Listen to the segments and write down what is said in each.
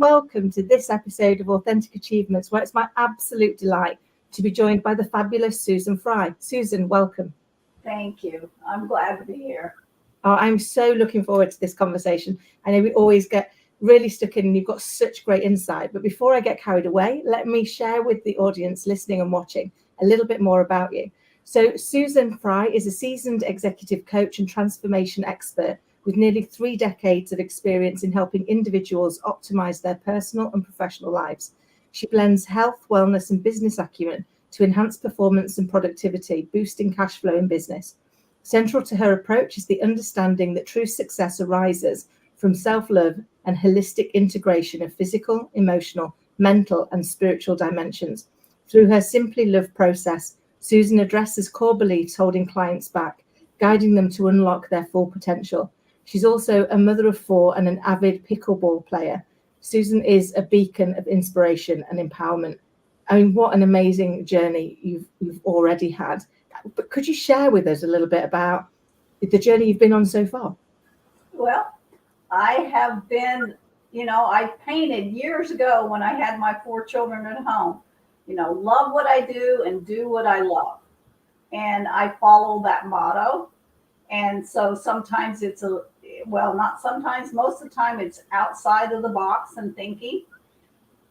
welcome to this episode of Authentic Achievements, where it's my absolute delight to be joined by the fabulous Susan Fry. Susan, welcome. Thank you. I'm glad to be here. Oh, I'm so looking forward to this conversation. I know we always get really stuck in and you've got such great insight. But before I get carried away, let me share with the audience listening and watching a little bit more about you. So Susan Fry is a seasoned executive coach and transformation expert with nearly 3 decades of experience in helping individuals optimize their personal and professional lives. She blends health, wellness, and business acumen to enhance performance and productivity, boosting cash flow in business. Central to her approach is the understanding that true success arises from self-love and holistic integration of physical, emotional, mental, and spiritual dimensions. Through her Simply Love process, Susan addresses core beliefs holding clients back, guiding them to unlock their full potential. She's also a mother of 4 and an avid pickleball player. Susan is a beacon of inspiration and empowerment. I mean, what an amazing journey you've already had. But could you share with us a little bit about the journey you've been on so far? Well, I have been, I painted years ago when I had my 4 children at home, love what I do and do what I love. And I follow that motto. And so sometimes not sometimes, most of the time it's outside of the box and thinking.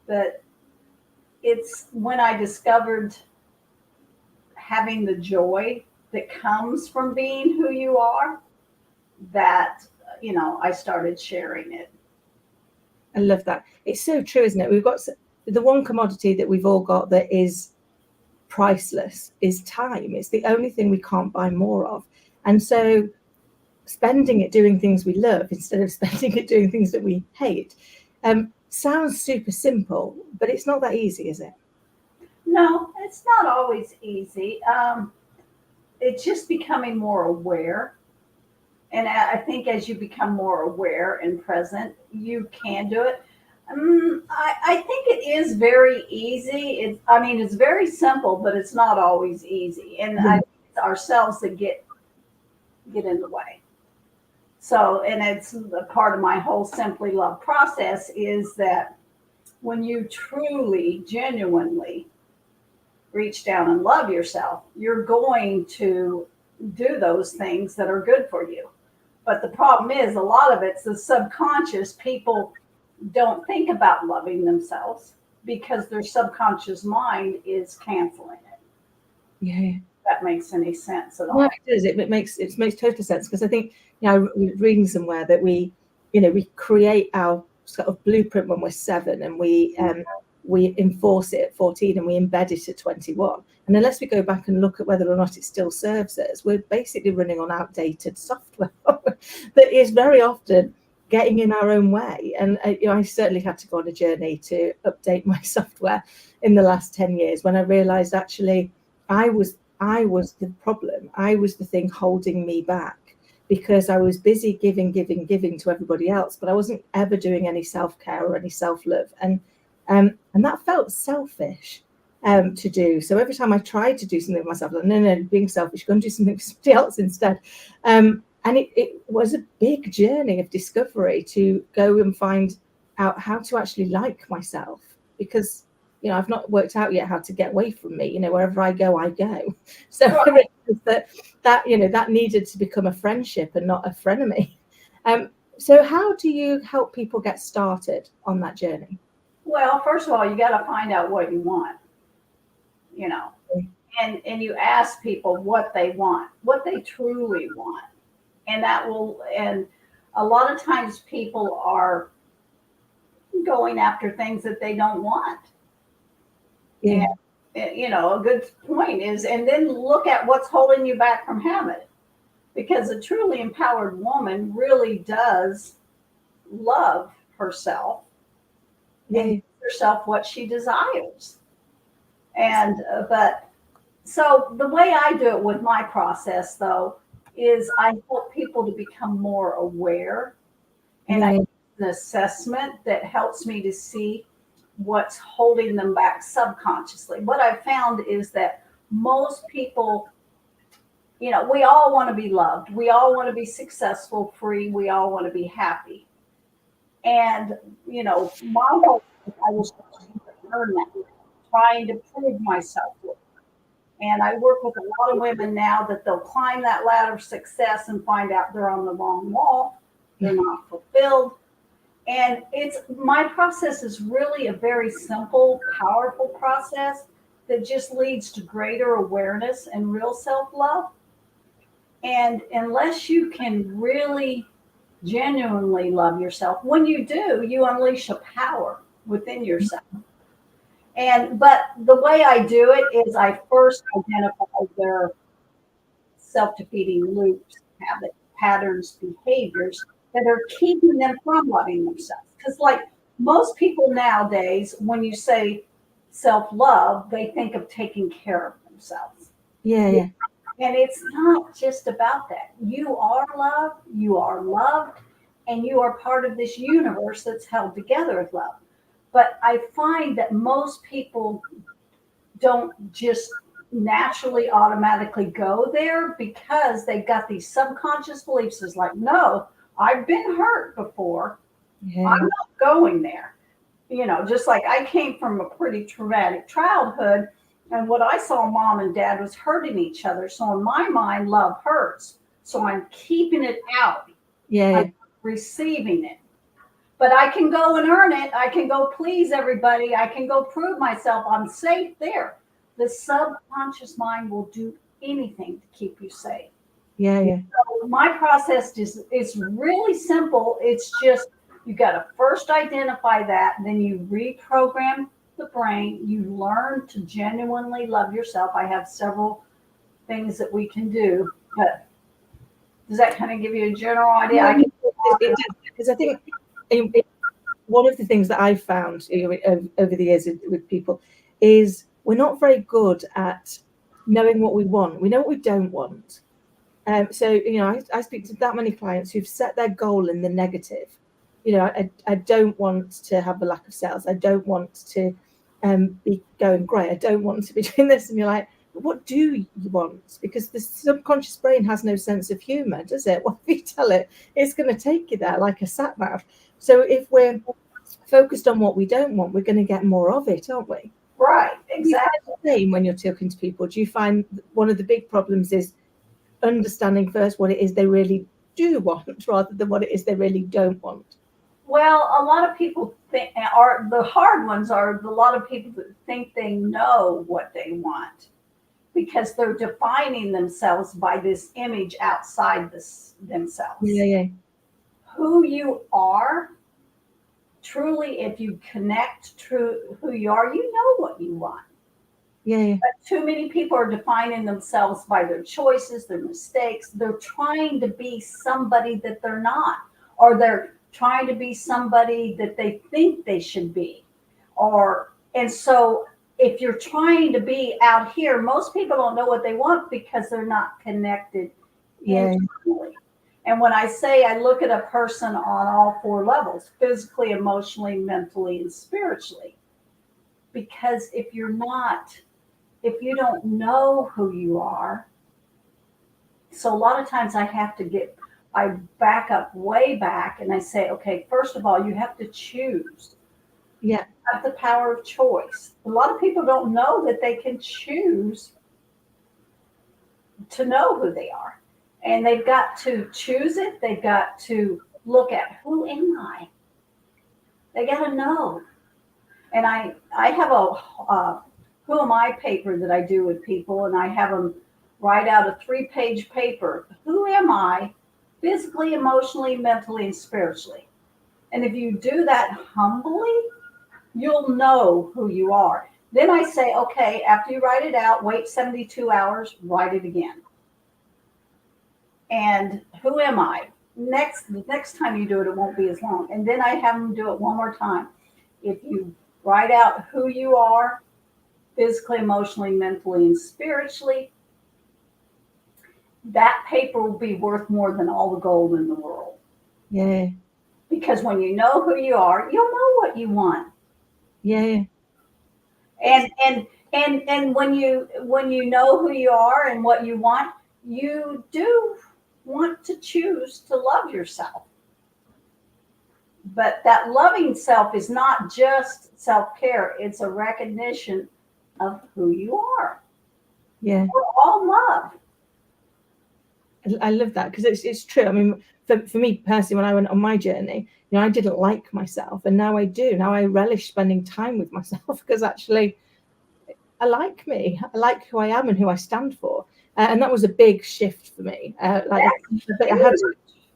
But it's when I discovered having the joy that comes from being who you are that, I started sharing it. I love that. It's so true, isn't it? We've got the one commodity that we've all got that is priceless is time. It's the only thing we can't buy more of. And so spending it doing things we love instead of spending it doing things that we hate sounds super simple, but it's not that easy, is it? No, it's not always easy. It's just becoming more aware. And I think as you become more aware and present, you can do it. I think it is very easy. It's very simple, but it's not always easy. And I think it's ourselves that get in the way. So, and it's a part of my whole Simply Love process is that when you truly, genuinely reach down and love yourself, you're going to do those things that are good for you. But the problem is a lot of it's the subconscious. People don't think about loving themselves because their subconscious mind is canceling it. Yeah. That makes any sense at all. No, it does. It makes total sense because I think I was reading somewhere that we create our sort of blueprint when we're 7 and we enforce it at 14 and we embed it at 21. And unless we go back and look at whether or not it still serves us, we're basically running on outdated software that is very often getting in our own way. And I certainly had to go on a journey to update my software in the last 10 years when I realized actually I was the problem. I was the thing holding me back because I was busy giving to everybody else, but I wasn't ever doing any self-care or any self-love. And that felt selfish to do. So every time I tried to do something for myself, like, no, being selfish, go and do something for somebody else instead. And it was a big journey of discovery to go and find out how to actually like myself because I've not worked out yet how to get away from me. Wherever I go, I go. So I realized that needed to become a friendship and not a frenemy. So how do you help people get started on that journey? Well, first of all, you got to find out what you want, and you ask people what they want, what they truly want. And and a lot of times people are going after things that they don't want. Yeah. And, a good point is, and then look at what's holding you back from having it. Because a truly empowered woman really does love herself and give herself what she desires. And, so the way I do it with my process, though, is I help people to become more aware. And I do an assessment that helps me to see what's holding them back subconsciously. What I've found is that most people, we all want to be loved. We all want to be successful, free. We all want to be happy. And, my whole life, I was trying to earn that, trying to prove myself. And I work with a lot of women now that they'll climb that ladder of success and find out they're on the wrong wall. They're not fulfilled. And my process is really a very simple, powerful process that just leads to greater awareness and real self-love. And unless you can really genuinely love yourself, when you do, you unleash a power within yourself. But the way I do it is I first identify their self-defeating loops, habits, patterns, behaviors that are keeping them from loving themselves. Because like most people nowadays, when you say self-love, they think of taking care of themselves. Yeah. And it's not just about that. You are loved, and you are part of this universe that's held together with love. But I find that most people don't just naturally automatically go there because they've got these subconscious beliefs. It's like, no, I've been hurt before. Yeah. I'm not going there. Just like I came from a pretty traumatic childhood, and what I saw mom and dad was hurting each other. So in my mind, love hurts. So I'm keeping it out. Yeah. I'm receiving it. But I can go and earn it. I can go please everybody. I can go prove myself. I'm safe there. The subconscious mind will do anything to keep you safe. Yeah. So my process is really simple. It's just you got to first identify that, then you reprogram the brain. You learn to genuinely love yourself. I have several things that we can do, but does that kind of give you a general idea? Because I think one of the things that I've found over the years with people is we're not very good at knowing what we want. We know what we don't want. So, I speak to that many clients who've set their goal in the negative. I don't want to have a lack of sales. I don't want to be going great. I don't want to be doing this. And you're like, what do you want? Because the subconscious brain has no sense of humor, does it? What if you tell it, it's going to take you there like a sat nav. So if we're focused on what we don't want, we're going to get more of it, aren't we? Right, exactly. Same when you're talking to people. Do you find one of the big problems is understanding first what it is they really do want rather than what it is they really don't want? Well, a lot of people think, or the hard ones are a lot of people that think they know what they want because they're defining themselves by this image outside themselves. Yeah. Who you are, truly, if you connect to who you are, you know what you want. Yeah. But too many people are defining themselves by their choices, their mistakes. They're trying to be somebody that they're not, or they're trying to be somebody that they think they should be. And so if you're trying to be out here, most people don't know what they want because they're not connected internally. And when I say I look at a person on all four levels, physically, emotionally, mentally, and spiritually, because if you don't know who you are, so a lot of times I back up way back and I say, okay, first of all, you have to choose. Yeah. You have the power of choice. A lot of people don't know that they can choose to know who they are. And they've got to choose it. They've got to look at, who am I? They got to know. And I have a who am I paper that I do with people, and I have them write out a 3-page paper. Who am I? Physically, emotionally, mentally, and spiritually. And if you do that humbly, you'll know who you are. Then I say, okay, after you write it out, wait 72 hours, write it again. And who am I? The next time you do it, it won't be as long. And then I have them do it one more time. If you write out who you are, physically, emotionally, mentally, and spiritually, that paper will be worth more than all the gold in the world. Yeah. Because when you know who you are, you'll know what you want. Yeah. And when you know who you are and what you want, you do want to choose to love yourself. But that loving self is not just self-care. It's a recognition of who you are. Yeah. We're all love. I love that, because it's true. I mean, for me personally, when I went on my journey, I didn't like myself, and now I do. Now I relish spending time with myself, because actually I like me. I like who I am and who I stand for. And that was a big shift for me. I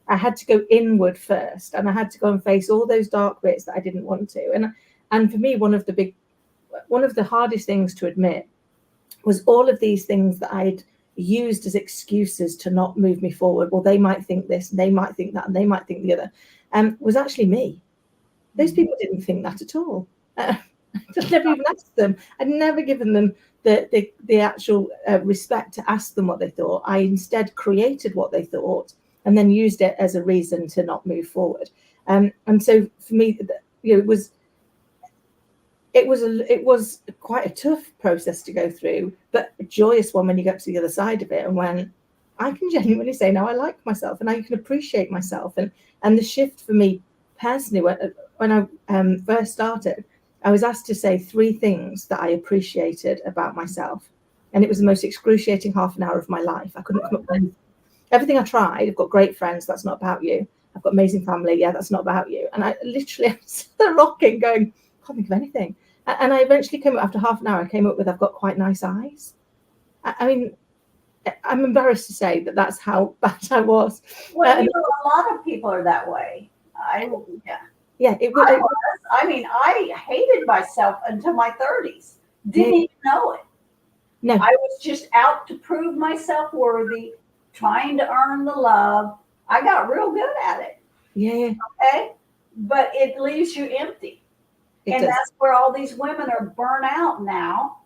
had to go inward first, and I had to go and face all those dark bits that I didn't want to. And for me, one of the hardest things to admit was all of these things that I'd used as excuses to not move me forward. Well, they might think this, and they might think that, and they might think the other. Was actually me. Those people didn't think that at all. I never even asked them. I'd never given them the actual respect to ask them what they thought. I instead created what they thought, and then used it as a reason to not move forward. And so for me, it was quite a tough process to go through, but a joyous one when you get to the other side of it, and when I can genuinely say, now I like myself, and I can appreciate myself. And the shift for me personally, when I first started, I was asked to say 3 things that I appreciated about myself, and it was the most excruciating half an hour of my life. I couldn't come up with anything. Everything I tried. I've got great friends. That's not about you. I've got amazing family. Yeah, that's not about you. And I literally was rocking, going, I can't think of anything. And I eventually came up, after half an hour, I came up with, I've got quite nice eyes. I mean, I'm embarrassed to say that that's how bad I was. Well, a lot of people are that way. Yeah, I hated myself until my 30s. Didn't even know it. No. I was just out to prove myself worthy, trying to earn the love. I got real good at it. Yeah. Okay. But it leaves you empty. That's where all these women are burnt out now.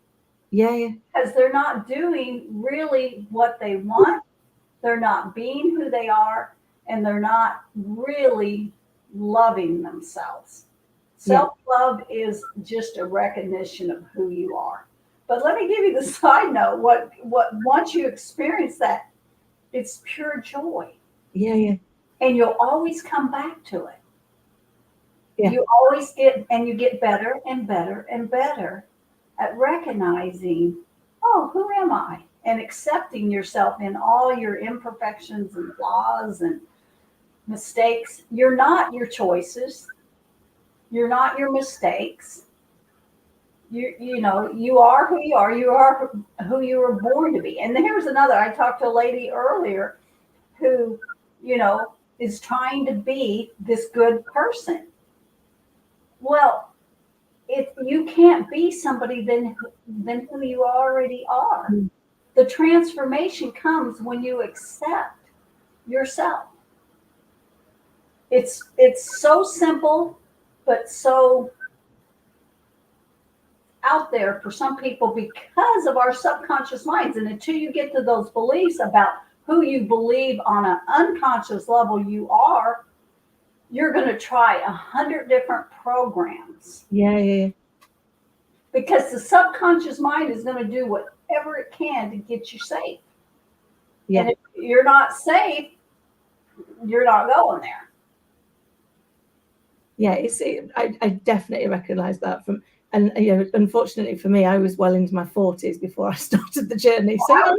Yeah. Because they're not doing really what they want. They're not being who they are, and they're not really loving themselves. Self-love is just a recognition of who you are. But let me give you the side note. What once you experience that, it's pure joy. Yeah. And you'll always come back to it. Yeah. You always get better and better and better at recognizing, oh, who am I? And accepting yourself in all your imperfections and flaws and mistakes. You're not your choices. You're not your mistakes. You are who you are. You are who you were born to be. And here's another. I talked to a lady earlier who, is trying to be this good person. Well, if you can't be somebody then who you already are. The transformation comes when you accept yourself. It's so simple, but so out there for some people because of our subconscious minds. And until you get to those beliefs about who you believe on an unconscious level you are, you're going to try 100 different programs. Yeah. Because the subconscious mind is going to do whatever it can to get you safe. Yeah. And if you're not safe, you're not going there. Yeah, I definitely recognize that and unfortunately for me, I was well into my 40s before I started the journey. So I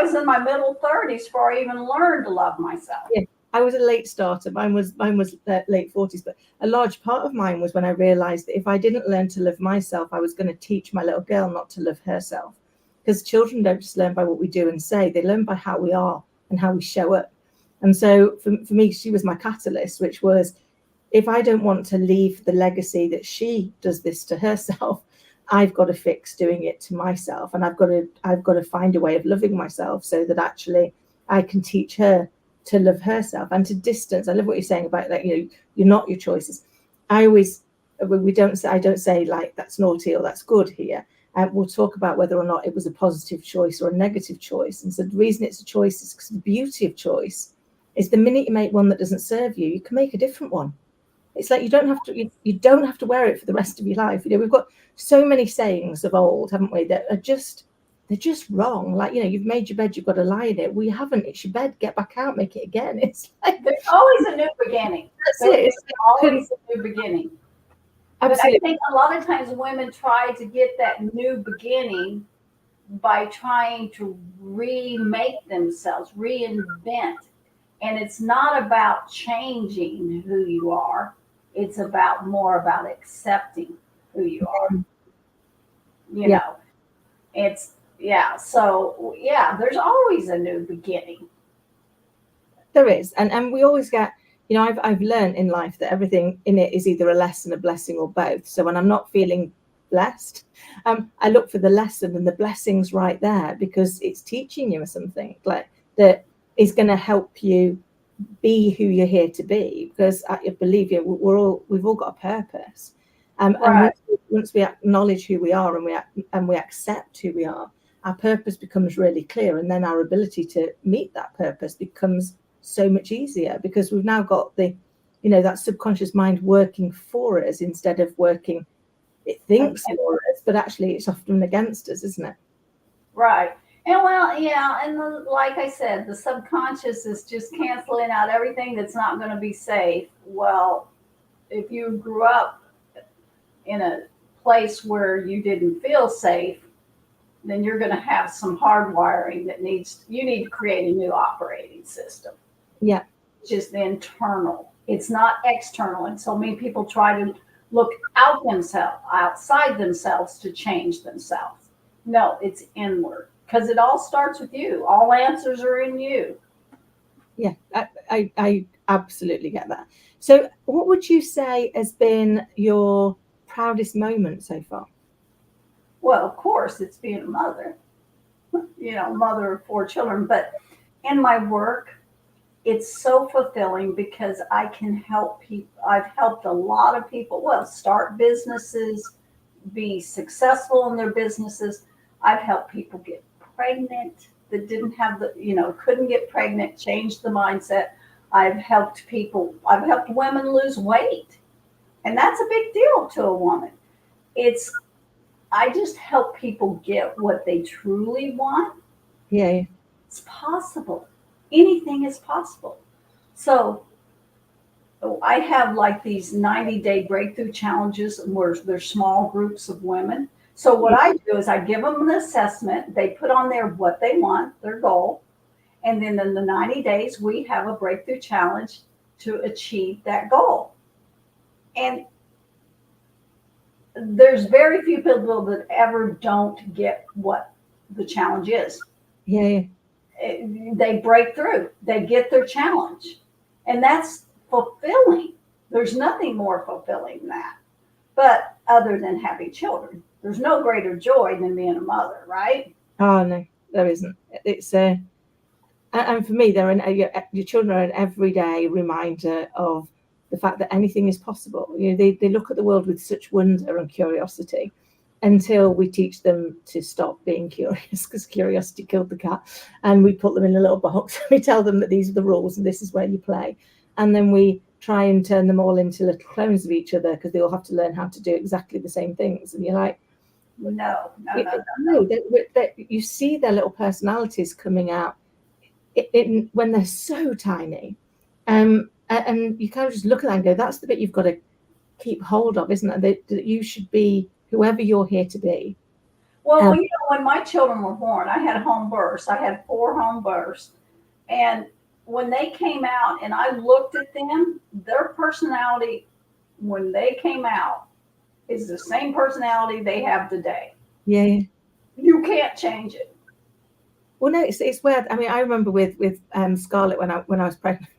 was in my middle 30s before I even learned to love myself. Yeah, I was a late starter. Mine was late 40s, but a large part of mine was when I realized that if I didn't learn to love myself, I was going to teach my little girl not to love herself. Because children don't just learn by what we do and say, they learn by how we are and how we show up. And so for me, she was my catalyst, which was, if I don't want to leave the legacy that she does this to herself, I've got to fix doing it to myself. And I've got to find a way of loving myself so that actually I can teach her to love herself and to distance. I love what you're saying about that, you're not your choices. I don't say like that's naughty or that's good here. We'll talk about whether or not it was a positive choice or a negative choice. And so the reason it's a choice is because the beauty of choice is the minute you make one that doesn't serve you, you can make a different one. It's like you don't have to wear it for the rest of your life. We've got so many sayings of old, haven't we, that are just they're just wrong. Like, you've made your bed, you've got to lie in it. We haven't. It's your bed. Get back out, make it again. It's like, there's always a new beginning. That's There's always a new beginning. Absolutely. But I think a lot of times women try to get that new beginning by trying to remake themselves, reinvent. And it's not about changing who you are. It's more about accepting who you are. It's, so there's always a new beginning. There is. And we always get, I've learned in life that everything in it is either a lesson, a blessing, or both. So when I'm not feeling blessed, I look for the lesson, and the blessing's right there because it's teaching you something like that is going to help you be who you're here to be. Because I believe we've all got a purpose. Right. And once we acknowledge who we are and we accept who we are, our purpose becomes really clear, and then our ability to meet that purpose becomes so much easier because we've now got the, that subconscious mind working for us instead of working. It thinks for us, but actually it's often against us, isn't it? Right. And like I said, the subconscious is just canceling out everything that's not going to be safe. Well, if you grew up in a place where you didn't feel safe, then you're going to have some hardwiring that you need to create a new operating system. Yeah. Which is the internal. It's not external. And so many people try to look outside themselves to change themselves. No, it's inward because it all starts with you. All answers are in you. Yeah, I absolutely get that. So what would you say has been your proudest moment so far? Well, of course, it's being a mother, mother of 4 children. But in my work, it's so fulfilling because I can help people. I've helped a lot of people, start businesses, be successful in their businesses. I've helped people get pregnant that didn't have couldn't get pregnant, change the mindset. I've helped women lose weight. And that's a big deal to a woman. I just help people get what they truly want. Yeah. It's possible. Anything is possible. So I have like these 90-day breakthrough challenges where there's small groups of women. So what I do is I give them an assessment. They put on there what they want, their goal. And then in the 90 days, we have a breakthrough challenge to achieve that goal. And there's very few people that ever don't get what the challenge is. Yeah. They break through. They get their challenge. And that's fulfilling. There's nothing more fulfilling than that. But other than having children, there's no greater joy than being a mother, right? Oh, no, there isn't. It's and for me, your children are an everyday reminder of the fact that anything is possible. They look at the world with such wonder and curiosity until we teach them to stop being curious, because curiosity killed the cat. And we put them in a little box. We tell them that these are the rules and this is where you play. And then we try and turn them all into little clones of each other because they all have to learn how to do exactly the same things. And you're like, no. You see their little personalities coming out when they're so tiny. And you kind of just look at that and go, that's the bit you've got to keep hold of, isn't it? That you should be whoever you're here to be. Well, when my children were born, I had home births. I had 4 home births. And when they came out and I looked at them, their personality, when they came out, is the same personality they have today. Yeah. You can't change it. Well, no, it's weird. I mean, I remember with Scarlett when I was pregnant,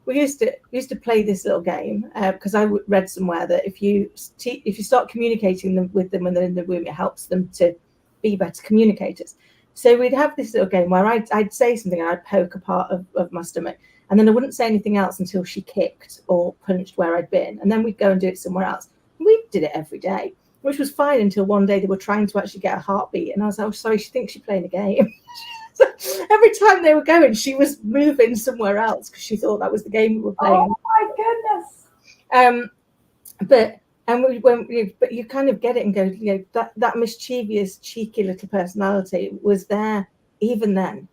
we used to play this little game because I read somewhere that if you start communicating with them when they're in the womb, it helps them to be better communicators. So we'd have this little game where I'd say something and I'd poke a part of my stomach, and then I wouldn't say anything else until she kicked or punched where I'd been, and then we'd go and do it somewhere else. We did it every day, which was fine until one day they were trying to actually get a heartbeat, and I was like, oh, sorry, she thinks she's playing a game. Every time they were going, she was moving somewhere else because she thought that was the game we were playing. Oh my goodness! But And but you kind of get it and go, that mischievous, cheeky little personality was there even then,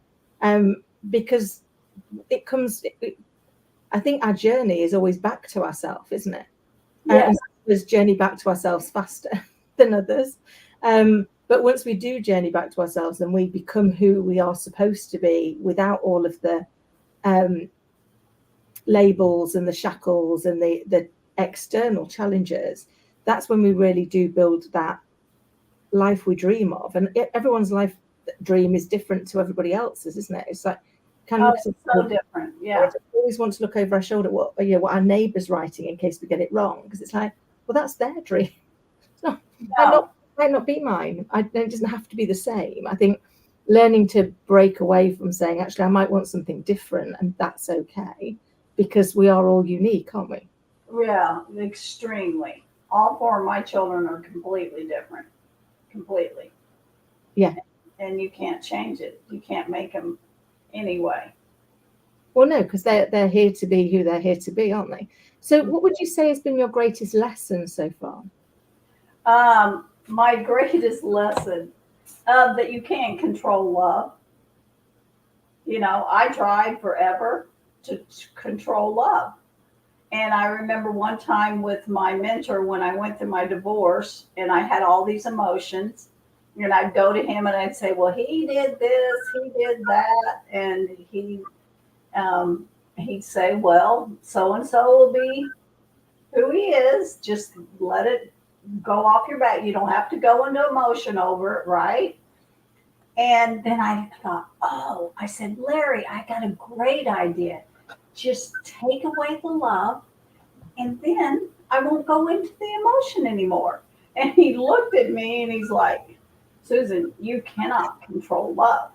because it comes. I think our journey is always back to ourselves, isn't it? Yes. And there's journey back to ourselves faster than others. But once we do journey back to ourselves and we become who we are supposed to be without all of the labels and the shackles and the external challenges, that's when we really do build that life we dream of. And everyone's life dream is different to everybody else's, isn't it? It's like It's so different. Yeah. We always want to look over our shoulder what our neighbour's writing in case we get it wrong, because it's like, well, that's their dream. It's not, might not be mine. It doesn't have to be the same. I think learning to break away from saying, actually, I might want something different, and that's okay, because we are all unique, aren't we? Yeah, extremely. All four of my children are completely different. Completely. Yeah. And you can't change it. You can't make them anyway. Well, no, because they're here to be who they're here to be, aren't they? So what would you say has been your greatest lesson so far? My greatest lesson that you can't control love. I tried forever to control love. And I remember one time with my mentor when I went through my divorce and I had all these emotions, and I'd go to him and I'd say, well, he did this, he did that. And he'd say, well, so-and-so will be who he is. Just let it go off your back. You don't have to go into emotion over it, right? And then I thought, I said, Larry, I got a great idea. Just take away the love, and then I won't go into the emotion anymore. And he looked at me and he's like, Susan, you cannot control love.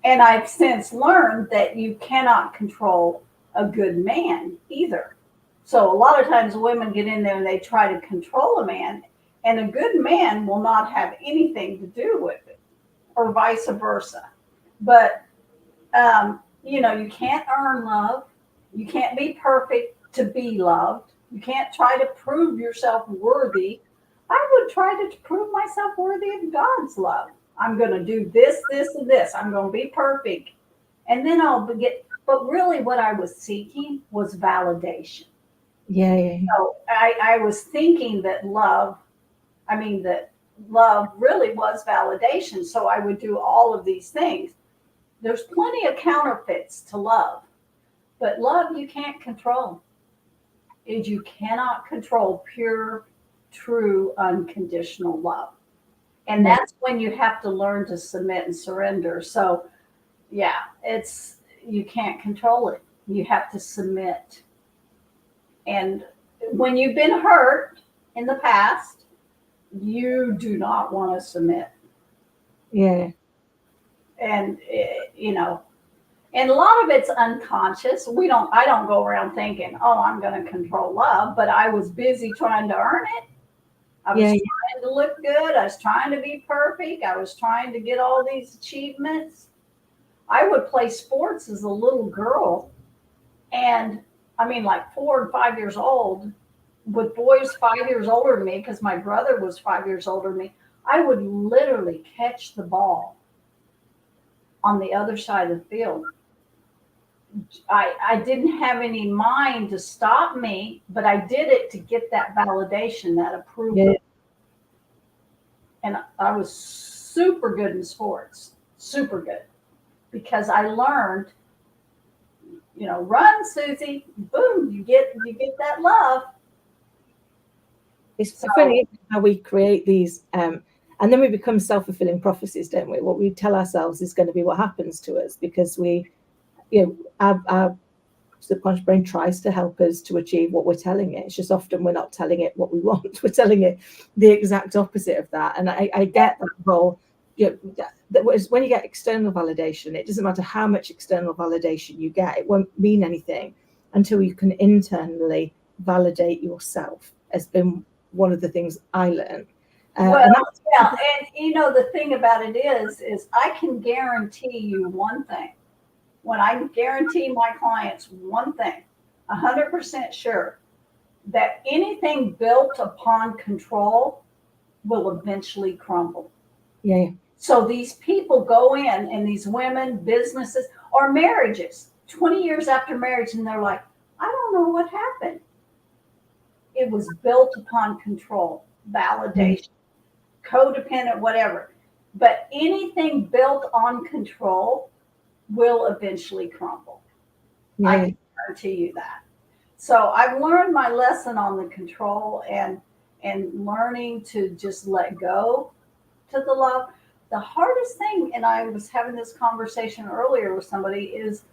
And I've since learned that you cannot control a good man either. So a lot of times women get in there and they try to control a man, and a good man will not have anything to do with it, or vice versa. But, you can't earn love. You can't be perfect to be loved. You can't try to prove yourself worthy. I would try to prove myself worthy of God's love. I'm going to do this, this, and this. I'm going to be perfect. And then but really what I was seeking was validation. Yeah. So I was thinking that love really was validation. So I would do all of these things. There's plenty of counterfeits to love, but love you can't control. You cannot control pure, true, unconditional love. And that's when you have to learn to submit and surrender. So yeah, you can't control it. You have to submit. And when you've been hurt in the past, you do not want to submit. Yeah. And and a lot of it's unconscious. I don't go around thinking, I'm going to control love, but I was busy trying to earn it. I was trying to look good. I was trying to be perfect. I was trying to get all these achievements. I would play sports as a little girl, and like 4 and 5 years old, with boys 5 years older than me, because my brother was 5 years older than me. I would literally catch the ball on the other side of the field. I didn't have any mind to stop me, but I did it to get that validation, that approval. Yeah. And I was super good in sports, super good, because I learned, run, Susie, boom, you get that love. It's funny how we create these, and then we become self-fulfilling prophecies, don't we? What we tell ourselves is going to be what happens to us, because our subconscious brain tries to help us to achieve what we're telling it. It's just often we're not telling it what we want. We're telling it the exact opposite of that. And I get that whole, that when you get external validation, it doesn't matter how much external validation you get. It won't mean anything until you can internally validate yourself. Has been one of the things I learned. And the thing about it is I can guarantee you one thing. When I guarantee my clients one thing, 100% sure, that anything built upon control will eventually crumble. Yeah. So these people go in, and these women, businesses, or marriages, 20 years after marriage, and they're like, I don't know what happened. It was built upon control, validation, codependent, whatever. But anything built on control will eventually crumble. Yeah. I can guarantee you that. So I've learned my lesson on the control, and learning to just let go to the love. The hardest thing, and I was having this conversation earlier with somebody, is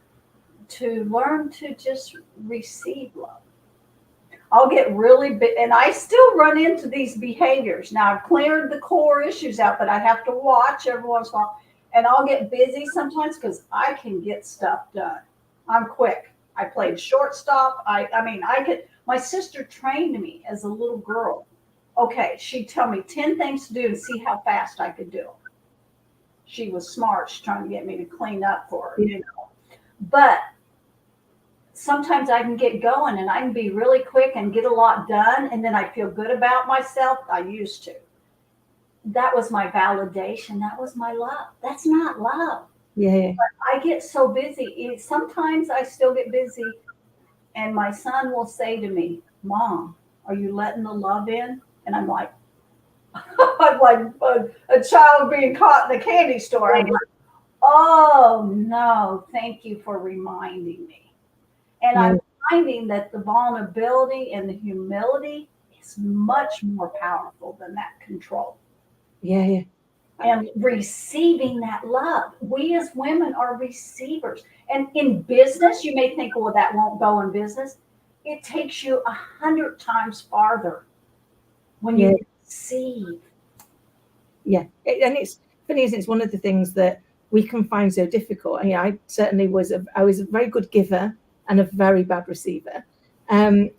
to learn to just receive love. I'll get really big, and I still run into these behaviors. Now I've cleared the core issues out, but I have to watch every once in a while, and I'll get busy sometimes because I can get stuff done. I'm quick. I played shortstop. I mean, I could. My sister trained me as a little girl. Okay, she'd tell me 10 things to do and see how fast I could do them. She was smart. She's trying to get me to clean up for her, you know. But sometimes I can get going, and I can be really quick and get a lot done, and then I feel good about myself. I used to. That was my validation. That was my love. That's not love. Yeah. But I get so busy. Sometimes I still get busy, and my son will say to me, Mom, are you letting the love in? And I'm like, I'm like a child being caught in a candy store. I'm like, oh no, thank you for reminding me. And I'm finding that the vulnerability and the humility is much more powerful than that control. Yeah. And receiving that love. We as women are receivers. And in business, you may think, well, that won't go in business. It takes you 100 times farther when you receive. Yeah. And it's funny, isn't it? It's one of the things that we can find so difficult. And I certainly I was a very good giver and a very bad receiver. And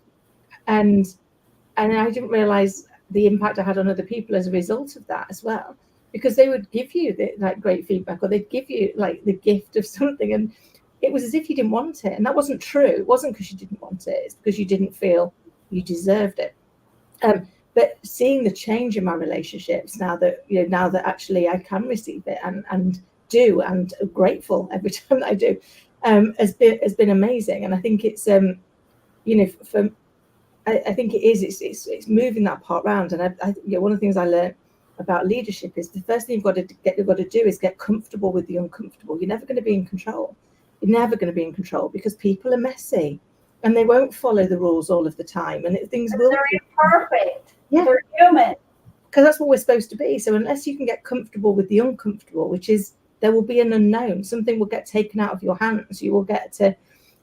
I didn't realize the impact I had on other people as a result of that as well, because they would give you like great feedback, or they'd give you like the gift of something, and it was as if you didn't want it. And that wasn't true. It wasn't because you didn't want it. It's because you didn't feel you deserved it. But seeing the change in my relationships now that actually I can receive it and do, and I'm grateful every time that I do, has been amazing. And I think it's I think it is. It's moving that part around. And one of the things I learned about leadership is the first thing you've got to do is get comfortable with the uncomfortable. You're never going to be in control. You're never going to be in control because people are messy, and they won't follow the rules all of the time. And things will. They're imperfect. Yeah. They're human. Because that's what we're supposed to be. So unless you can get comfortable with the uncomfortable, which is there will be an unknown, something will get taken out of your hands. You will get to,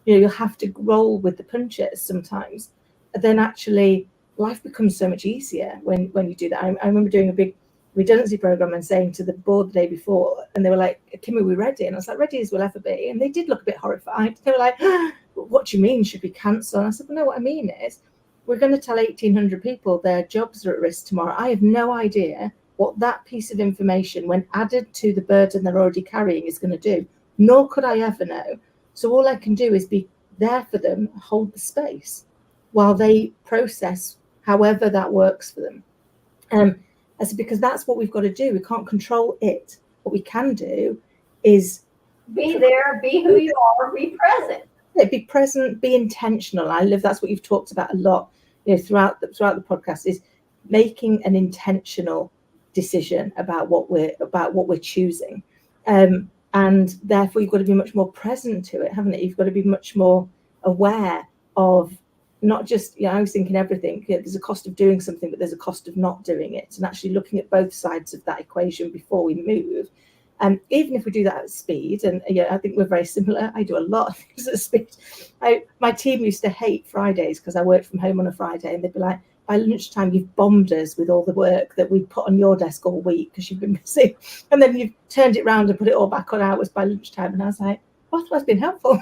you'll have to roll with the punches sometimes. Then actually life becomes so much easier when you do that. I remember doing a big redundancy program and saying to the board the day before, and they were like, Kim, are we ready? And I was like, ready as we'll ever be. And they did look a bit horrified. They were like, what do you mean? Should we cancel? And I said, well, no, what I mean is we're going to tell 1,800 people their jobs are at risk tomorrow. I have no idea what that piece of information, when added to the burden they're already carrying, is going to do. Nor could I ever know. So all I can do is be there for them, hold the space while they process however that works for them. I said, because that's what we've got to do. We can't control it. What we can do is be there, be who you are, be present. Be present, be intentional. That's what you've talked about a lot, throughout the podcast, is making an intentional decision about what we're choosing. And therefore you've got to be much more present to it, haven't it? You've got to be much more aware of not just, I was thinking everything, there's a cost of doing something, but there's a cost of not doing it, and actually looking at both sides of that equation before we move. Even if we do that at speed, and I think we're very similar. I do a lot of things at speed. My team used to hate Fridays because I worked from home on a Friday, and they'd be like, by lunchtime, you've bombed us with all the work that we put on your desk all week because you've been busy. And then you've turned it around and put it all back on ours by lunchtime. And I was like, well, that's been helpful.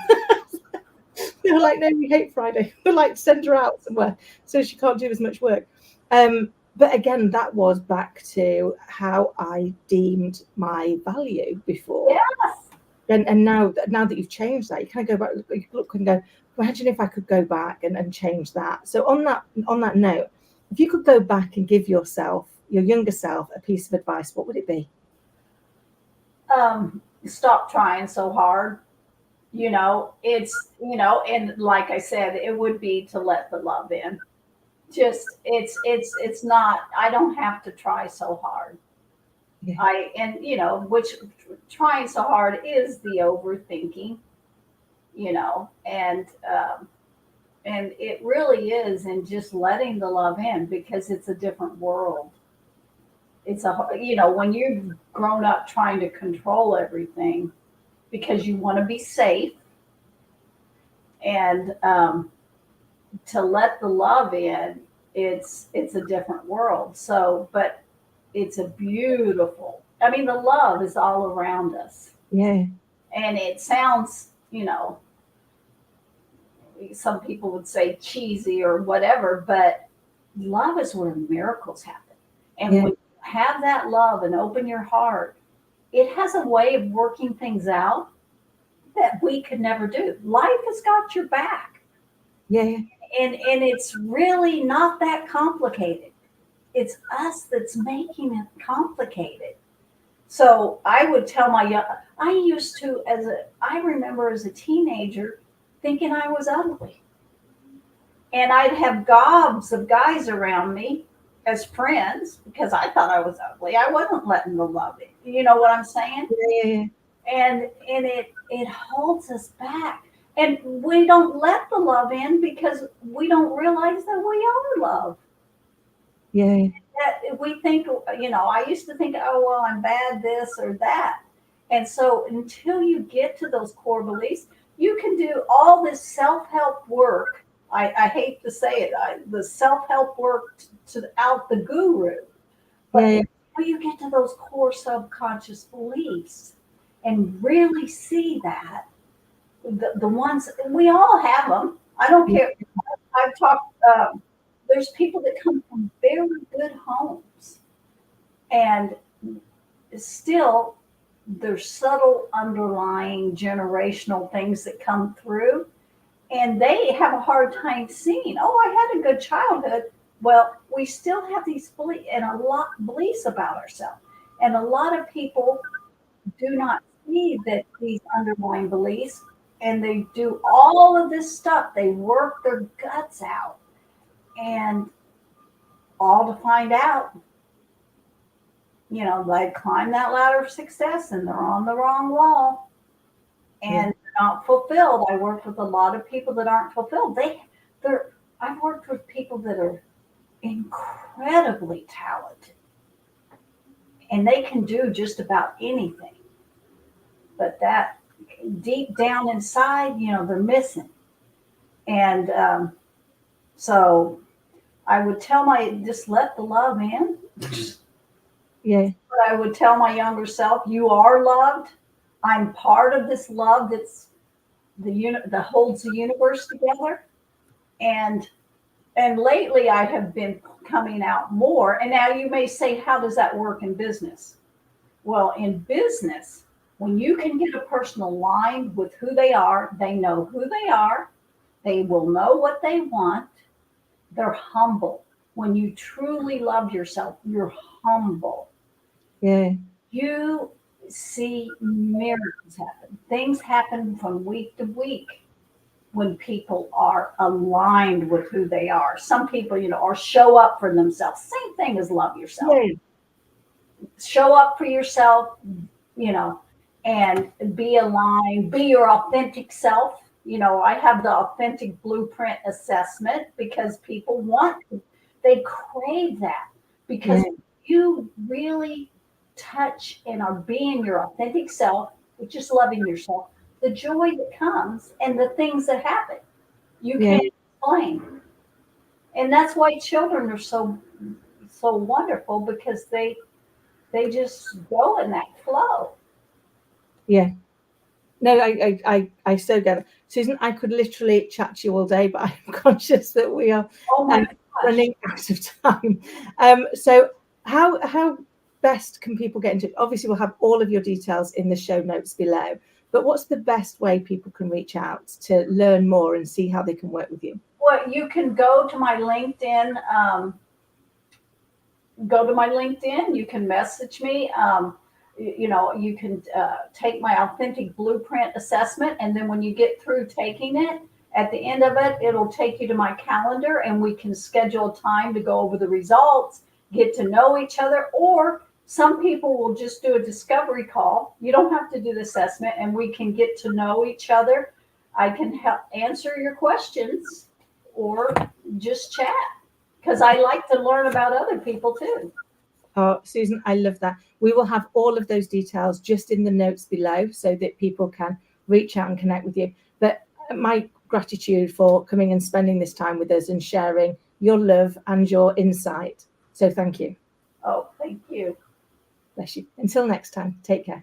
They were like, no, we hate Friday. We're like, send her out somewhere so she can't do as much work. But again, that was back to how I deemed my value before. Yes. And now that you've changed that, you kind of go back, you look and go, imagine if I could go back and change that. So on that note, if you could go back and give your younger self, a piece of advice, what would it be? Stop trying so hard. And like I said, it would be to let the love in. Just it's not, I don't have to try so hard. Yeah. Which trying so hard is the overthinking, and it really is, and just letting the love in, because it's a different world. When you've grown up trying to control everything because you want to be safe, and to let the love in, it's a different world. So, but it's a beautiful, I mean, the love is all around us. Yeah. And it sounds, some people would say cheesy or whatever, but love is where miracles happen. And when you have that love and open your heart, it has a way of working things out that we could never do. Life has got your back. Yeah. And it's really not that complicated. It's us that's making it complicated. So I would tell I remember as a teenager thinking I was ugly. And I'd have gobs of guys around me as friends because I thought I was ugly. I wasn't letting the love in. You know what I'm saying? Yeah. And it holds us back. And we don't let the love in because we don't realize that we are love. Yeah. That we think, I used to think, oh, well, I'm bad this or that. And so until you get to those core beliefs, you can do all this self-help work. I hate to say it, the self-help work to out the guru. But when you get to those core subconscious beliefs and really see that, the ones, we all have them. I don't care. I've talked, there's people that come from very good homes and still there's subtle underlying generational things that come through, and they have a hard time seeing, oh, I had a good childhood. Well, we still have these beliefs about ourselves. And a lot of people do not see that these underlying beliefs, and they do all of this stuff. They work their guts out, and all to find out, they climb that ladder of success and they're on the wrong wall and not fulfilled. I worked with a lot of people that aren't fulfilled. I've worked with people that are incredibly talented and they can do just about anything. But that deep down inside, they're missing. And so I would tell just let the love in. Yeah. But I would tell my younger self, you are loved. I'm part of this love that's that holds the universe together. And lately I have been coming out more. And now you may say, how does that work in business? Well, in business, when you can get a person aligned with who they are, they know who they are, they will know what they want, they're humble. When you truly love yourself, you're humble. Yeah. You see miracles happen. Things happen from week to week when people are aligned with who they are. Some people, or show up for themselves. Same thing as love yourself. Yeah. Show up for yourself, and be aligned, be your authentic self. I have the authentic blueprint assessment because people they crave that, because you really touch and are being your authentic self, which is loving yourself, the joy that comes and the things that happen, you can't explain. And that's why children are so wonderful, because they just go in that flow. Yeah. No, I so get it. Susan, I could literally chat to you all day, but I'm conscious that we are running out of time. So how best can people get into it? Obviously, we'll have all of your details in the show notes below. But what's the best way people can reach out to learn more and see how they can work with you? Well, you can go to my LinkedIn. You can message me. You can take my authentic blueprint assessment, and then when you get through taking it, at the end of it, it'll take you to my calendar, and we can schedule a time to go over the results, get to know each other. Or some people will just do a discovery call. You don't have to do the assessment, and we can get to know each other. I can help answer your questions or just chat, because I like to learn about other people too. Oh, Susan, I love that. We will have all of those details just in the notes below so that people can reach out and connect with you. But my gratitude for coming and spending this time with us and sharing your love and your insight. So thank you. Oh, thank you. Bless you. Until next time, take care.